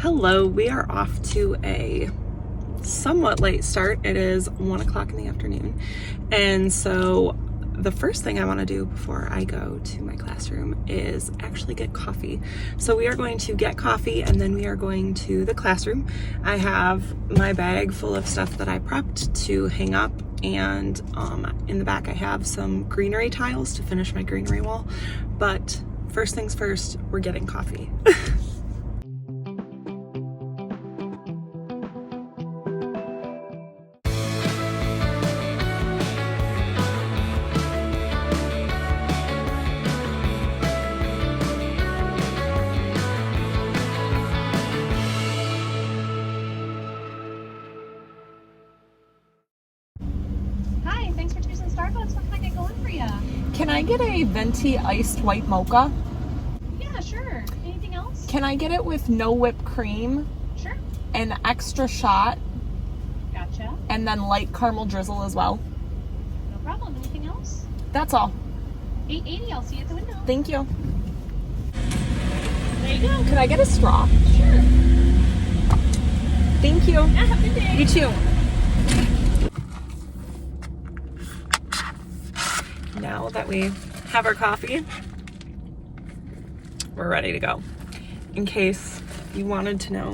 Hello, we are off to a somewhat late start. It is 1 o'clock in the afternoon. And so the first thing I want to do before I go to my classroom is actually get coffee. So we are going to get coffee and then we are going to the classroom. I have my bag full of stuff that I prepped to hang up, and in the back I have some greenery tiles to finish my greenery wall. But first things first, we're getting coffee. Starbucks, what can I get going for you? Can I get a venti iced white mocha? Yeah, sure. Anything else? Can I get it with no whipped cream? Sure. An extra shot? Gotcha. And then light caramel drizzle as well? No problem. Anything else? That's all. $8.80. I'll see you at the window. Thank you. There you go. Can I get a straw? Sure. Thank you. Yeah, have a good day. You too. Now that we have our coffee, we're ready to go. In case you wanted to know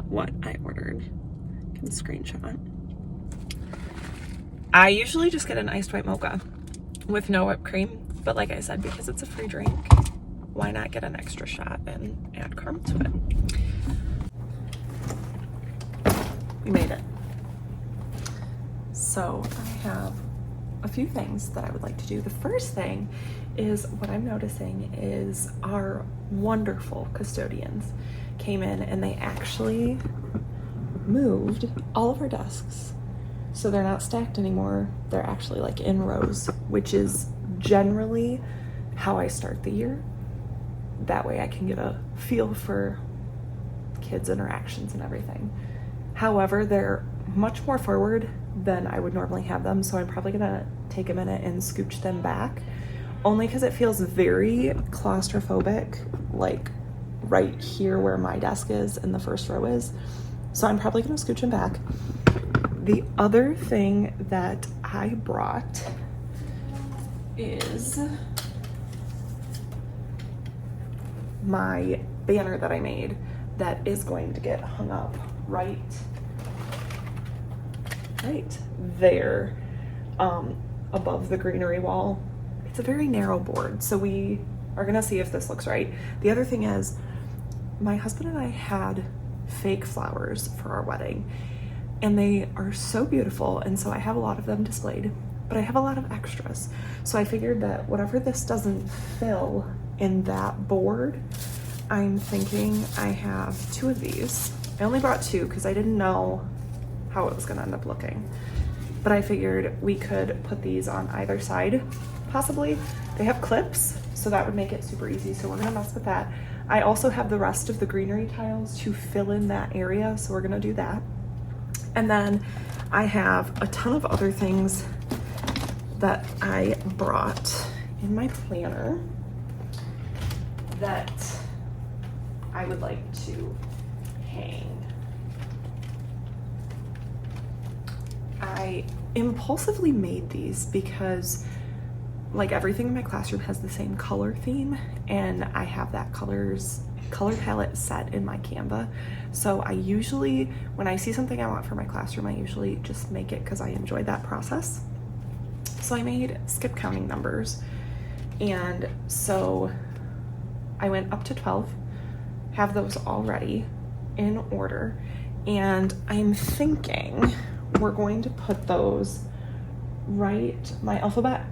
what I ordered, I can screenshot. I usually just get an iced white mocha with no whipped cream, but like I said, because it's a free drink, why not get an extra shot and add caramel to it? We made it. So I have a few things that I would like to do. The first thing is, what I'm noticing is our wonderful custodians came in and they actually moved all of our desks. So they're not stacked anymore. They're actually like in rows, which is generally how I start the year. That way I can get a feel for kids' interactions and everything. However, they're much more forward than I would normally have them, so I'm probably gonna take a minute and scooch them back, only because it feels very claustrophobic, like right here where my desk is and the first row is. So I'm probably gonna scooch them back. The other thing that I brought is my banner that I made that is going to get hung up right there, above the greenery wall. It's a very narrow board, so we are gonna see if this looks right. The other thing is, my husband and I had fake flowers for our wedding, and they are so beautiful, and so I have a lot of them displayed, but I have a lot of extras. So I figured that whatever this doesn't fill in that board, I'm thinking I have 2 of these. I only brought 2 because I didn't know how it was gonna end up looking. But I figured we could put these on either side, possibly. They have clips, so that would make it super easy, so we're gonna mess with that. I also have the rest of the greenery tiles to fill in that area, so we're gonna do that. And then I have a ton of other things that I brought in my planner that I would like to hang. I impulsively made these because like everything in my classroom has the same color theme, and I have that color palette set in my Canva. So I usually, when I see something I want for my classroom, I usually just make it because I enjoy that process. So I made skip counting numbers, and so I went up to 12, have those all ready in order, and I'm thinking we're going to put those right, my alphabet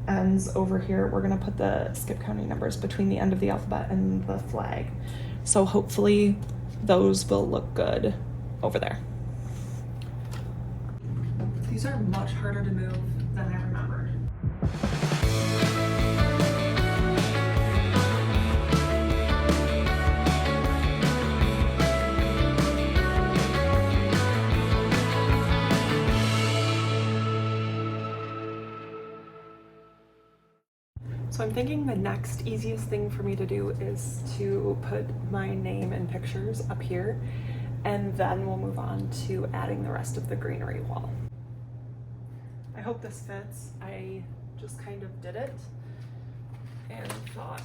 ends over here. We're gonna put the skip counting numbers between the end of the alphabet and the flag. So hopefully those will look good over there. These are much harder to move than I remembered. So I'm thinking the next easiest thing for me to do is to put my name and pictures up here, and then we'll move on to adding the rest of the greenery wall. I hope this fits. I just kind of did it and thought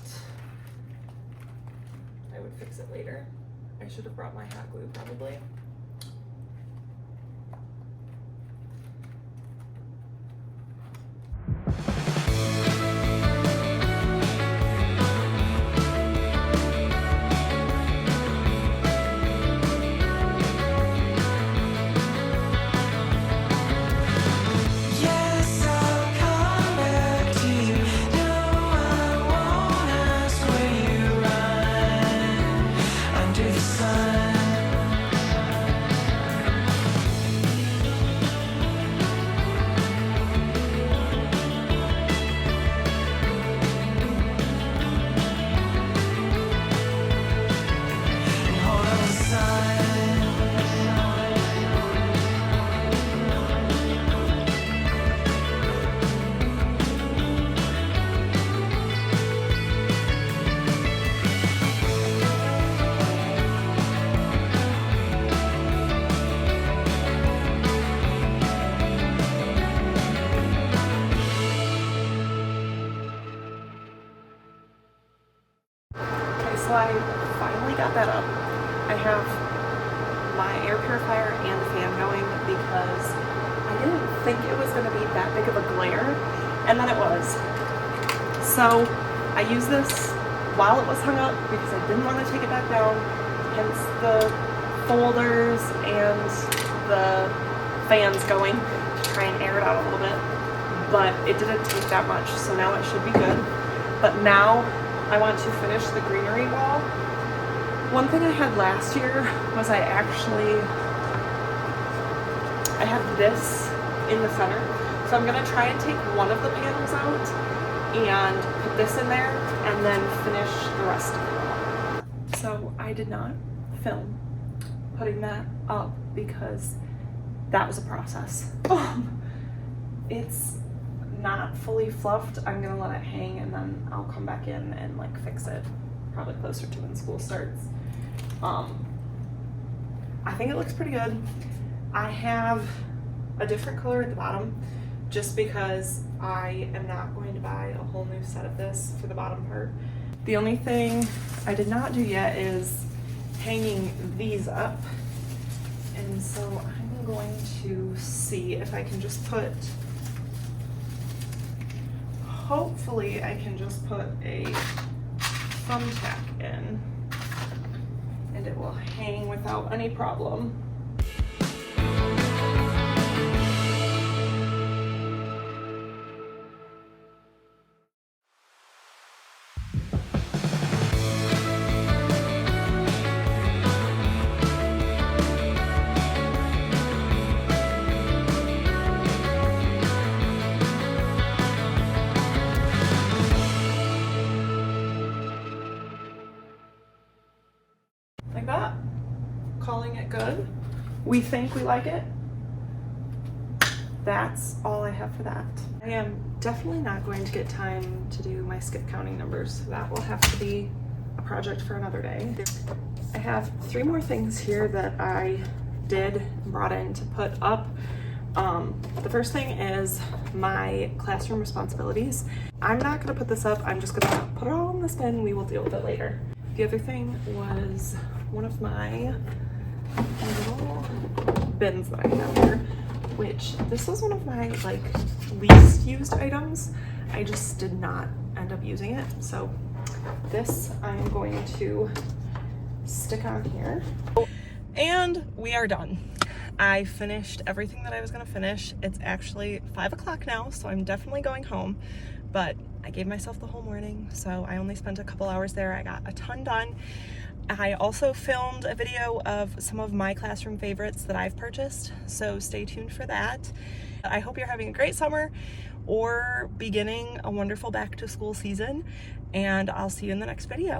I would fix it later. I should have brought my hot glue probably. So I finally got that up. I have my air purifier and fan going because I didn't think it was going to be that big of a glare, and then it was. So I used this while it was hung up because I didn't want to take it back down, hence the folders and the fans going to try and air it out a little bit, but it didn't take that much, so now it should be good. But now I want to finish the greenery wall. One thing I had last year was I had this in the center. So I'm gonna try and take one of the panels out and put this in there and then finish the rest of the wall. So I did not film putting that up because that was a process. It's not fully fluffed. I'm gonna let it hang and then I'll come back in and like fix it probably closer to when school starts. I think it looks pretty good. I have a different color at the bottom just because I am not going to buy a whole new set of this for the bottom part. The only thing I did not do yet is hanging these up, and so I'm going to see if I can just put, hopefully I can just put a thumbtack in and it will hang without any problem. Like that. Calling it good. We think we like it. That's all I have for that. I am definitely not going to get time to do my skip counting numbers, so that will have to be a project for another day. I have 3 more things here that I brought in to put up. The first thing is my classroom responsibilities. I'm not gonna put this up, I'm just gonna put it all in this bin, we will deal with it later. The other thing was one of my little bins that I have here, which this was one of my like least used items. I just did not end up using it. So this I'm going to stick on here. And we are done. I finished everything that I was gonna finish. It's actually 5 o'clock now, so I'm definitely going home, but I gave myself the whole morning, so I only spent a couple hours there. I got a ton done. I also filmed a video of some of my classroom favorites that I've purchased, so stay tuned for that. I hope you're having a great summer or beginning a wonderful back to school season, and I'll see you in the next video.